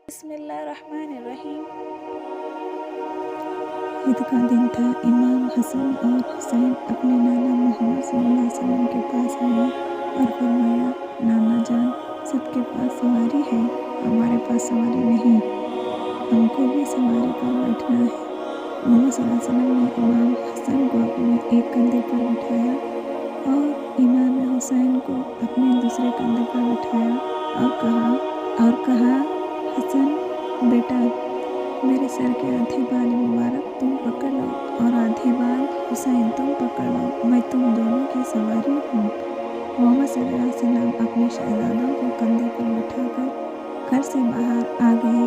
بسم اللہ الرحمن الرحیم۔ عید کا دن تھا۔ امام حسن اور حسین اپنے نانا محمد صلی اللہ علیہ وسلم کے پاس آئے اور فرمایا، نانا جان، سب کے پاس سواری ہے، ہمارے پاس سواری نہیں، ہم کو بھی سواری پر بیٹھنا ہے۔ محمد صلی اللہ علیہ وسلم نے امام حسن کو اپنے ایک کندھے پر بٹھایا اور امام حسین کو اپنے دوسرے کندھے پر بٹھایا اور کہا حسن بیٹا، میرے سر کے آدھے بال مبارک تم پکڑ لو اور آدھے بال حسین تم پکڑ لو، میں تم دونوں کی سواری ہوں۔ محمد صلی اللہ علیہ وسلم اپنے شہزادوں کو کندھے پر بٹھا کر گھر سے باہر آ گئے۔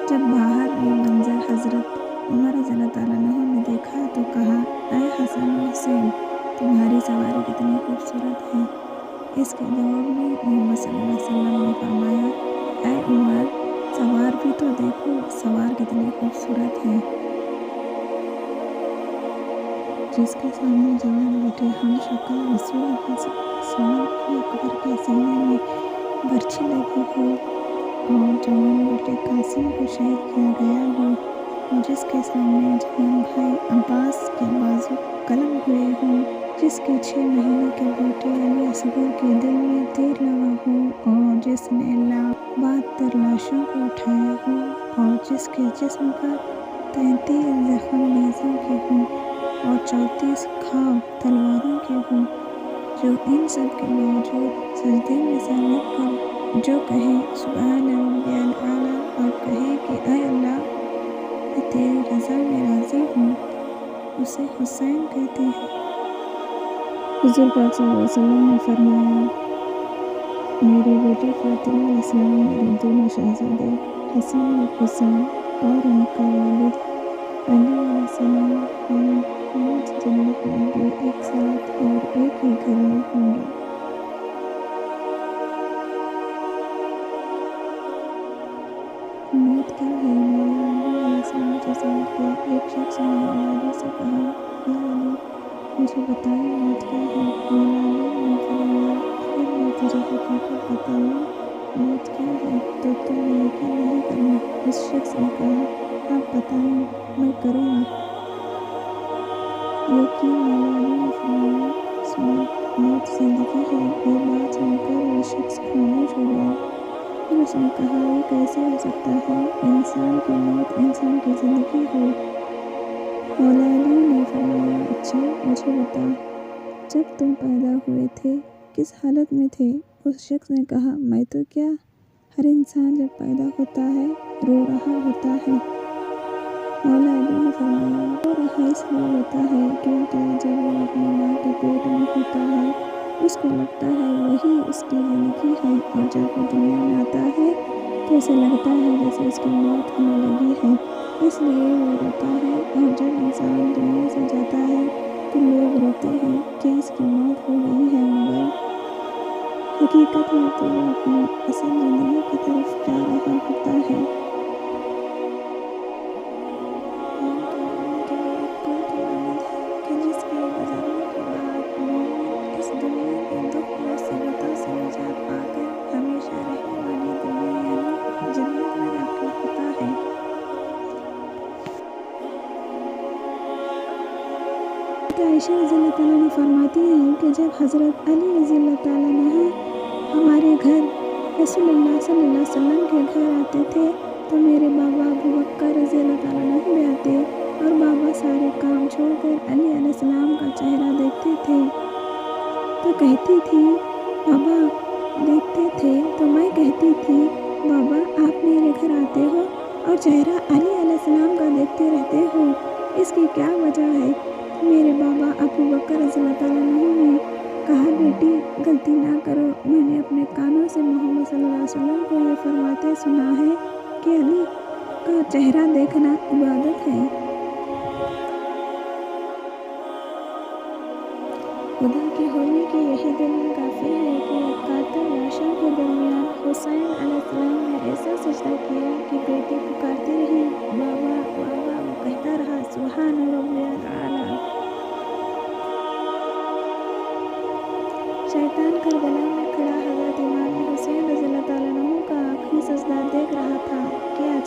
جب باہر یہ منظر حضرت عمر رضی اللہ تعالیٰ عنہ نے دیکھا تو کہا، اے حسن و حسین، تمہاری سواری کتنی خوبصورت ہے۔ اس کے جواب میں محمد صلی اللہ علیہ وسلم نے فرمایا، اے عمر، سوار بھی تو دیکھو، سوار کتنے خوبصورت ہیں۔ جس کے سامنے جوان بیٹے ہم شکل رسول اللہ صلی اللہ علیہ وسلم اکبر کے سینے میں برچھی لگی ہو اور جوان بیٹے قاسم کو شہید کیا گیا ہو، اور جس کے سامنے جوان بھائی عباس کے بازو قلم ہوئے ہوں، جس کے 6 مہینے کے بیٹے علی اصغر کے دل میں تیر لگا ہو، اور جس نے 72 لاشوں کو اٹھایا ہو، اور جس کے جسم پر 33 زخم نیزوں کے ہوں اور 34 گھاؤ تلواروں کے ہوں، جو ان سب کے باوجود سجدے میں سر رکھ کر جو کہے سبحان ربی الاعلیٰ اور کہے کہ اے اللہ، میں تیری رضا میں راضی ہوں، اسے حسین کہتے ہیں۔ حضور پاک صلی اللہ علیہ وسلم نے فرمایا، میری بیٹی فاطمہ علیہ السلام، میرے دونوں شہزادے حسن و حسین اور ان کا والد علی علیہ السلام ہم پانچ جنت میں بھی ایک ساتھ اور ایک ہی گھر میں ہوں گے۔ موت کیا ہے؟ مولا علی علیہ السلام سے سوال کیا۔ ایک شخص نے مولا علی سے کہا، یا علی، مجھے بتائیں موت کیا ہے؟ مولا علی نے فرمایا، اگر میں تجھے حقیقت بتاؤں موت کیا ہے تو تم نے یقین نہیں کرنا۔ اس شخص نے کہا، آپ بتائیں، میں کروں گا یقین۔ مولا علی نے فرمایا، موت زندگی ہے۔ یہ بات سن کر وہ شخص خاموش ہو گیا۔ پھر اس نے کہا، یہ کیسے ہو سکتا ہے انسان کی موت انسان کی زندگی ہو؟ مولا علی نے فرمایا، اچھا مجھے بتا، جب تم پیدا ہوئے تھے کس حالت میں تھے؟ اس شخص نے کہا، میں تو کیا، ہر انسان جب پیدا ہوتا ہے رو رہا ہوتا ہے۔ مولا علی نے فرمایا، رو رہا اس لیے ہوتا ہے کیونکہ جب وہ اپنی ماں کے پیٹ میں ہوتا ہے اس کو لگتا ہے وہی اس کی زندگی ہے، اور جب وہ دنیا میں آتا ہے تو اسے لگتا ہے جیسے اس کی موت ہونے لگی ہے، اس لیے وہ روتا ہے۔ اور جب انسان دنیا سے جاتا ہے تو لوگ روتے ہیں کہ اس کی موت ہو گئی ہے، مگر حقیقت میں تو وہ اپنی اصل زندگی کی طرف جا رہا ہوتا ہے۔ موت مومن کے لیے ایک پل کی مانند ہے کہ جس کے گزرنے کے بعد مومن اس دنیا کے دکھ مصیبتوں سے نجات پا کر ہمیشہ رہنے والی دنیا یعنی جنت میں داخل ہوتا ہے۔ عائشہ رضی اللہ تعالیٰ عنہ فرماتی ہیں کہ جب حضرت علی رضی اللہ تعالیٰ عنہ ہمارے گھر رسول اللہ صلی اللہ علیہ وسلم کے گھر آتے تھے تو میرے بابا ابو بکر رضی اللہ تعالیٰ عنہ بھی آتے، اور بابا سارے کام چھوڑ کر علی علیہ السلام کا چہرہ دیکھتے تھے تو کہتی تھی بابا دیکھتے تھے تو میں کہتی تھی بابا آپ میرے گھر آتے ہو اور چہرہ علی علیہ السلام کا دیکھتے رہتے ہو، اس کی کیا وجہ ہے؟ میرے بابا ابو بکر رضی اللہ تعالیٰ عنہ نے کہا، بیٹی غلطی نہ کرو، میں نے اپنے کانوں سے محمد صلی اللہ علیہ وسلم کو یہ فرماتے سنا ہے کہ علی کا چہرہ دیکھنا عبادت ہے۔ خدا کی ہونے کی یہی دلیل کافی ہے کہ 71 لاشوں کے درمیان حسین علیہ السلام نے ایسا سجدہ کیا کہ بیٹی پکارتی رہی، بابا بابا، وہ کہتا رہا سبحان ربی الاعلیٰ۔ شیطان کربلا میں کھڑا حضرت امام حسین رضی اللہ تعالیٰ عنہ کا آخری سجدہ دیکھ رہا تھا۔